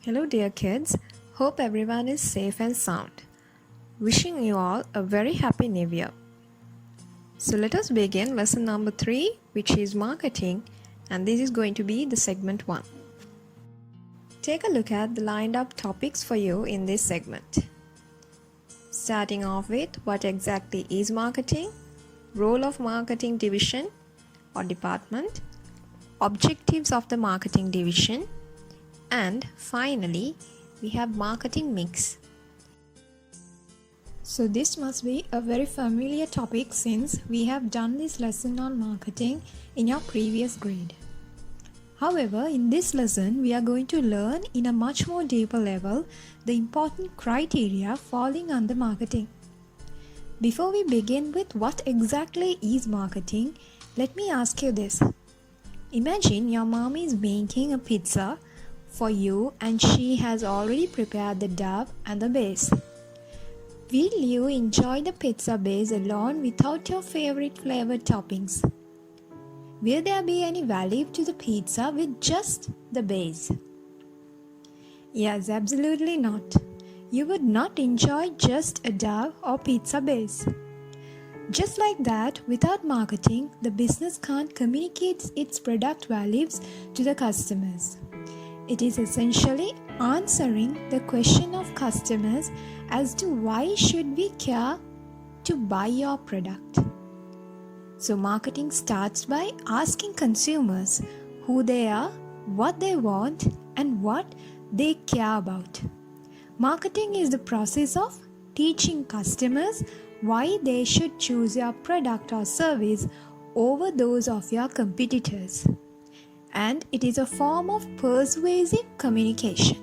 Hello dear kids, hope everyone is safe and sound. Wishing you all a very happy new year. So let us begin lesson number 3, which is marketing, and this is going to be the segment 1. Take a look at the lined up topics for you in this segment. Starting off with what exactly is marketing, role of marketing division or department, objectives of the marketing division, and finally, we have marketing mix. So this must be a very familiar topic since we have done this lesson on marketing in your previous grade. However, in this lesson, we are going to learn in a much more deeper level the important criteria falling under marketing. Before we begin with what exactly is marketing, let me ask you this. Imagine your mom is making a pizza for you and she has already prepared the dough and the base. Will you enjoy the pizza base alone without your favorite flavored toppings? Will there be any value to the pizza with just the base? Yes, absolutely not. You would not enjoy just a dough or pizza base. Just like that, without marketing, the business can't communicate its product values to the customers. It is essentially answering the question of customers as to why should we care to buy your product. So marketing starts by asking consumers who they are, what they want, and what they care about. Marketing is the process of teaching customers why they should choose your product or service over those of your competitors. And it is a form of persuasive communication.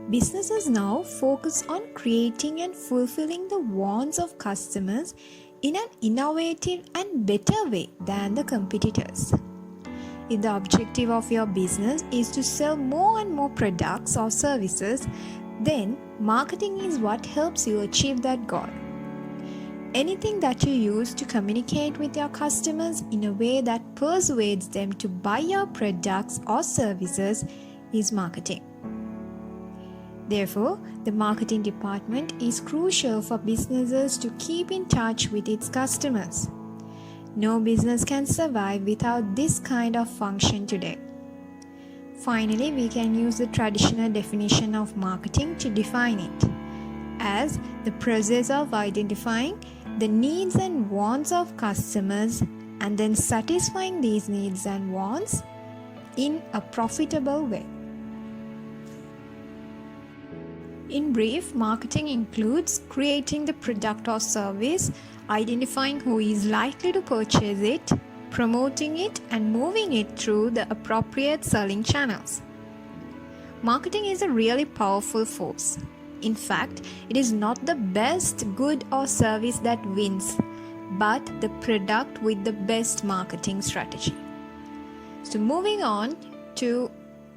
Businesses now focus on creating and fulfilling the wants of customers in an innovative and better way than the competitors. If the objective of your business is to sell more and more products or services, then marketing is what helps you achieve that goal. Anything that you use to communicate with your customers in a way that persuades them to buy your products or services is marketing. Therefore, the marketing department is crucial for businesses to keep in touch with its customers. No business can survive without this kind of function today. Finally, we can use the traditional definition of marketing to define it as the process of identifying the needs and wants of customers and then satisfying these needs and wants in a profitable way. In brief, marketing includes creating the product or service, identifying who is likely to purchase it, promoting it, and moving it through the appropriate selling channels. Marketing is a really powerful force. In fact, it is not the best good or service that wins, but the product with the best marketing strategy. So moving on to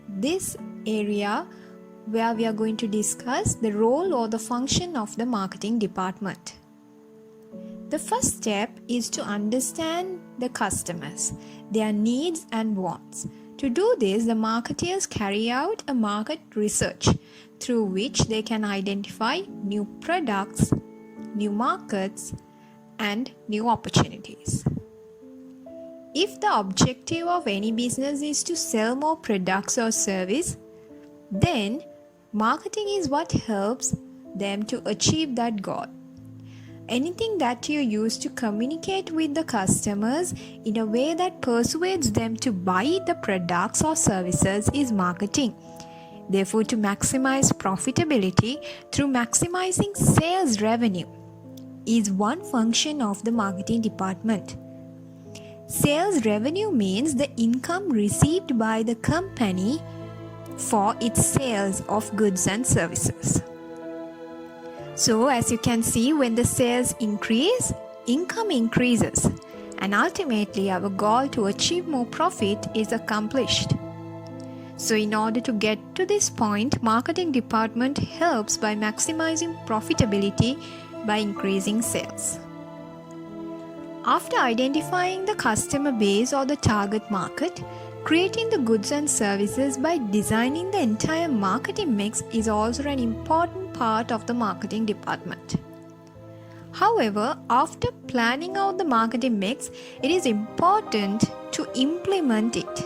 this area where we are going to discuss the role or the function of the marketing department. The first step is to understand the customers, their needs and wants. To do this, the marketeers carry out a market research through which they can identify new products, new markets, and new opportunities. If the objective of any business is to sell more products or service, then marketing is what helps them to achieve that goal. Anything that you use to communicate with the customers in a way that persuades them to buy the products or services is marketing. Therefore, to maximize profitability through maximizing sales revenue is one function of the marketing department. Sales revenue means the income received by the company for its sales of goods and services. So, as you can see, when the sales increase, income increases, and ultimately our goal to achieve more profit is accomplished. So in order to get to this point, marketing department helps by maximizing profitability by increasing sales. After identifying the customer base or the target market, Creating the goods and services by designing the entire marketing mix is also an important part of the marketing department. However, after planning out the marketing mix, it is important to implement it,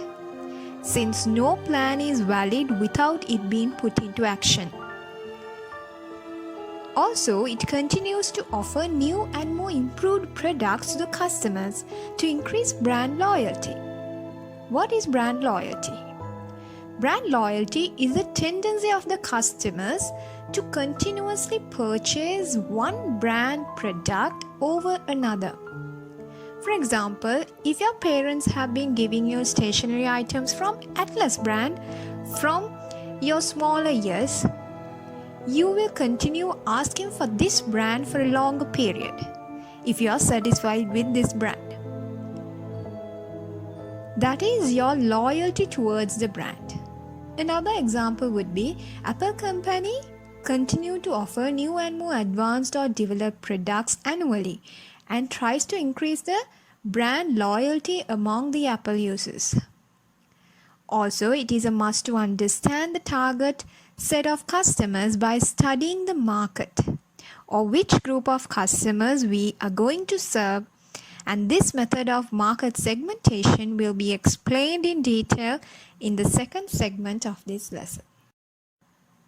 since no plan is valid without it being put into action. Also, it continues to offer new and more improved products to the customers to increase brand loyalty. What is brand loyalty? Brand loyalty is the tendency of the customers to continuously purchase one brand product over another. For example, if your parents have been giving you stationery items from Atlas brand from your smaller years, you will continue asking for this brand for a longer period if you are satisfied with this brand. That is your loyalty towards the brand. Another example would be Apple company continue to offer new and more advanced or developed products annually and tries to increase the brand loyalty among the Apple users. Also, it is a must to understand the target set of customers by studying the market or which group of customers we are going to serve, and this method of market segmentation will be explained in detail in the second segment of this lesson.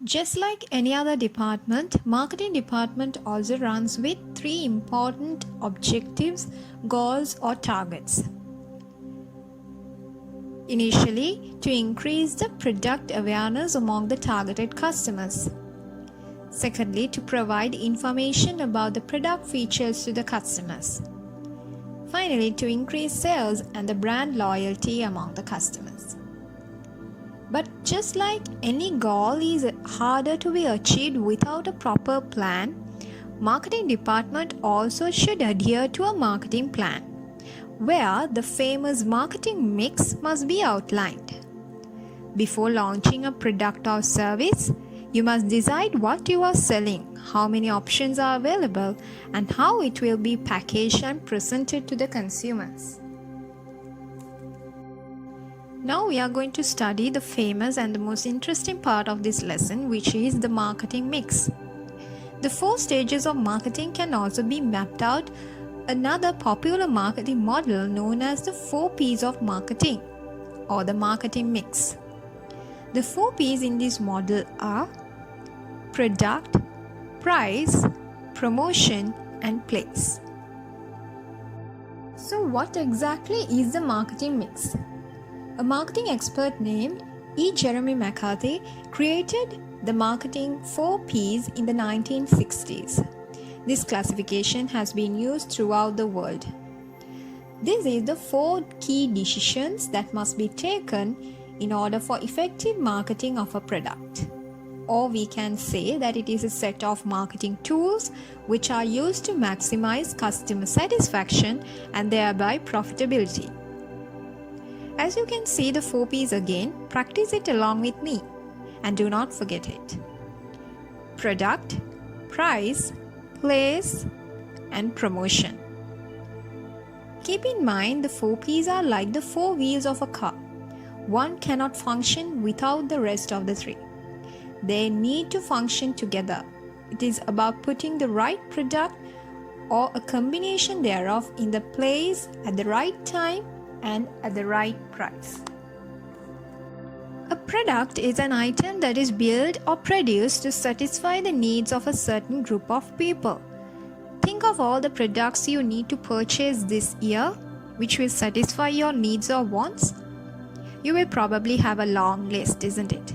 Just like any other department, marketing department also runs with 3 important objectives, goals or targets. Initially, to increase the product awareness among the targeted customers. Secondly, to provide information about the product features to the customers. Finally, to increase sales and the brand loyalty among the customers. But just like any goal is harder to be achieved without a proper plan, marketing department also should adhere to a marketing plan, where the famous marketing mix must be outlined. Before launching a product or service, you must decide what you are selling, how many options are available, and how it will be packaged and presented to the consumers. Now we are going to study the famous and the most interesting part of this lesson, which is the marketing mix. The 4 stages of marketing can also be mapped out another popular marketing model known as the 4 P's of marketing or the marketing mix. The 4 P's in this model are product, price, promotion, and place. So what exactly is the marketing mix? A marketing expert named E. Jeremy McCarthy created the marketing 4 P's in the 1960s. This classification has been used throughout the world. This is the 4 key decisions that must be taken in order for effective marketing of a product. Or we can say that it is a set of marketing tools which are used to maximize customer satisfaction and thereby profitability. As you can see the 4 P's again, practice it along with me and do not forget it. Product, price, place, and promotion. Keep in mind the 4 P's are like the 4 wheels of a car. One cannot function without the rest of the 3. They need to function together. It is about putting the right product or a combination thereof in the place at the right time and at the right price. A product is an item that is built or produced to satisfy the needs of a certain group of people. Think of all the products you need to purchase this year, which will satisfy your needs or wants. You will probably have a long list, isn't it?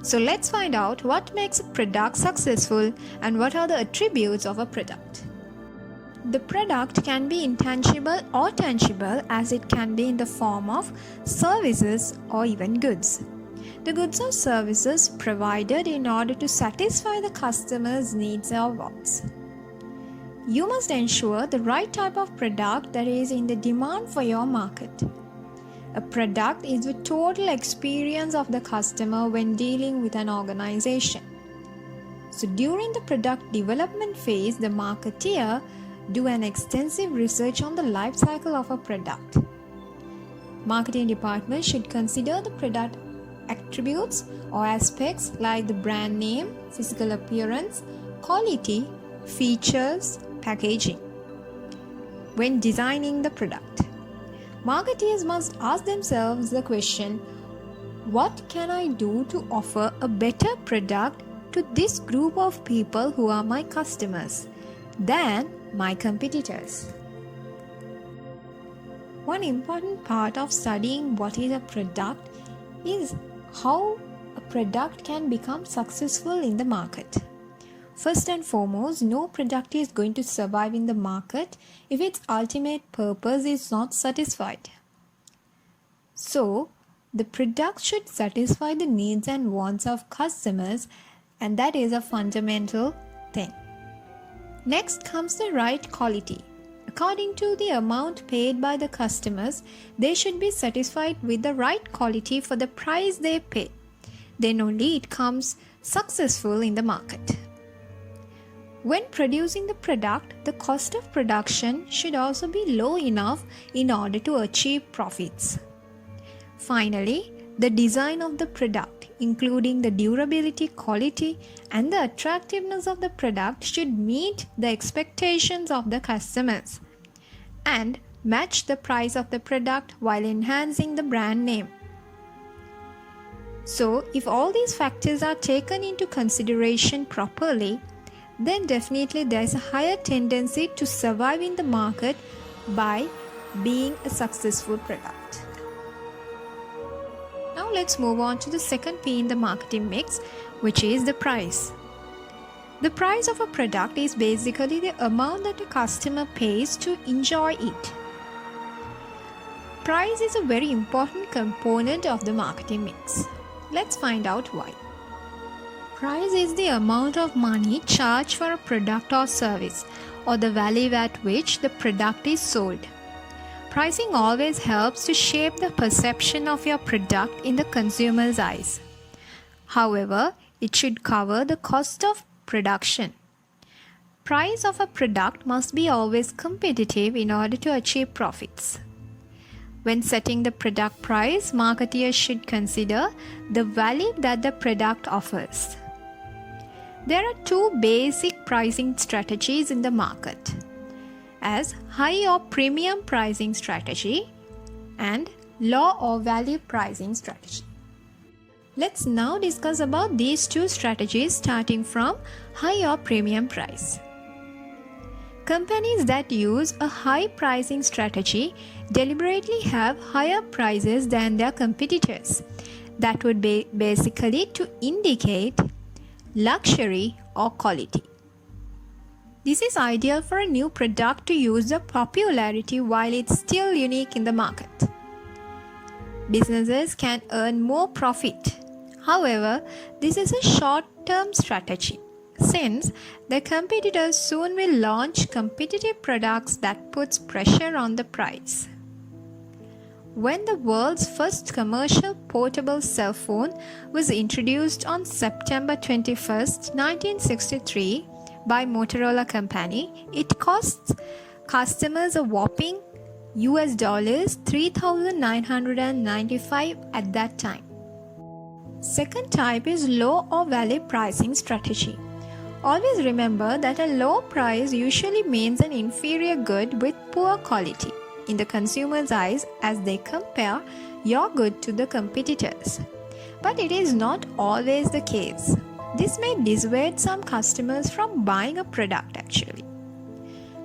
So let's find out what makes a product successful and what are the attributes of a product. The product can be intangible or tangible, as it can be in the form of services or even goods. The goods or services provided in order to satisfy the customer's needs or wants. You must ensure the right type of product that is in the demand for your market. A product is the total experience of the customer when dealing with an organization. So during the product development phase, the marketeer do an extensive research on the life cycle of a product. Marketing department should consider the product attributes or aspects like the brand name, physical appearance, quality, features, packaging when designing the product. Marketers must ask themselves the question, what can I do to offer a better product to this group of people who are my customers than my competitors? One important part of studying what is a product is how a product can become successful in the market. First and foremost, no product is going to survive in the market if its ultimate purpose is not satisfied. So, the product should satisfy the needs and wants of customers, and that is a fundamental thing. Next comes the right quality. According to the amount paid by the customers, they should be satisfied with the right quality for the price they pay. Then only it comes successful in the market. When producing the product, the cost of production should also be low enough in order to achieve profits. Finally, the design of the product, including the durability, quality, and the attractiveness of the product, should meet the expectations of the customers and match the price of the product while enhancing the brand name. So, if all these factors are taken into consideration properly, then definitely there is a higher tendency to survive in the market by being a successful product. Now let's move on to the second P in the marketing mix, which is the price. The price of a product is basically the amount that a customer pays to enjoy it. Price is a very important component of the marketing mix. Let's find out why. Price is the amount of money charged for a product or service, or the value at which the product is sold. Pricing always helps to shape the perception of your product in the consumer's eyes. However, it should cover the cost of production. Price of a product must be always competitive in order to achieve profits. When setting the product price, marketers should consider the value that the product offers. There are two basic pricing strategies in the market, as high or premium pricing strategy and low or value pricing strategy. Let's now discuss about these two strategies, starting from high or premium price. Companies that use a high pricing strategy deliberately have higher prices than their competitors. That would be basically to indicate luxury or quality. This is ideal for a new product to use the popularity while it's still unique in the market. Businesses can earn more profit. However, this is a short-term strategy, since the competitors soon will launch competitive products that puts pressure on the price. When the world's first commercial portable cell phone was introduced on September 21, 1963 by Motorola Company, it costs customers a whopping US dollars $3,995 at that time. Second type is low or value pricing strategy. Always remember that a low price usually means an inferior good with poor quality in the consumer's eyes as they compare your good to the competitors. But it is not always the case. This may dissuade some customers from buying a product actually.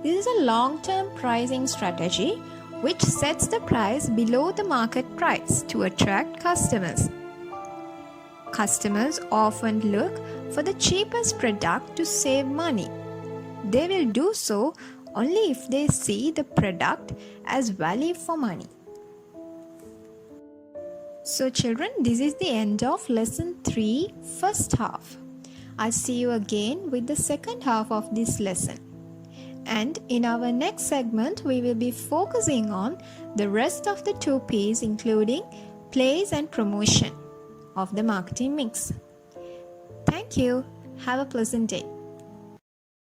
This is a long-term pricing strategy which sets the price below the market price to attract customers. Customers often look for the cheapest product to save money. They will do so only if they see the product as value for money. So children, this is the end of lesson 3, first half. I'll see you again with the second half of this lesson. And in our next segment, we will be focusing on the rest of the 2 P's, including place and promotion of the marketing mix. Thank you. Have a pleasant day.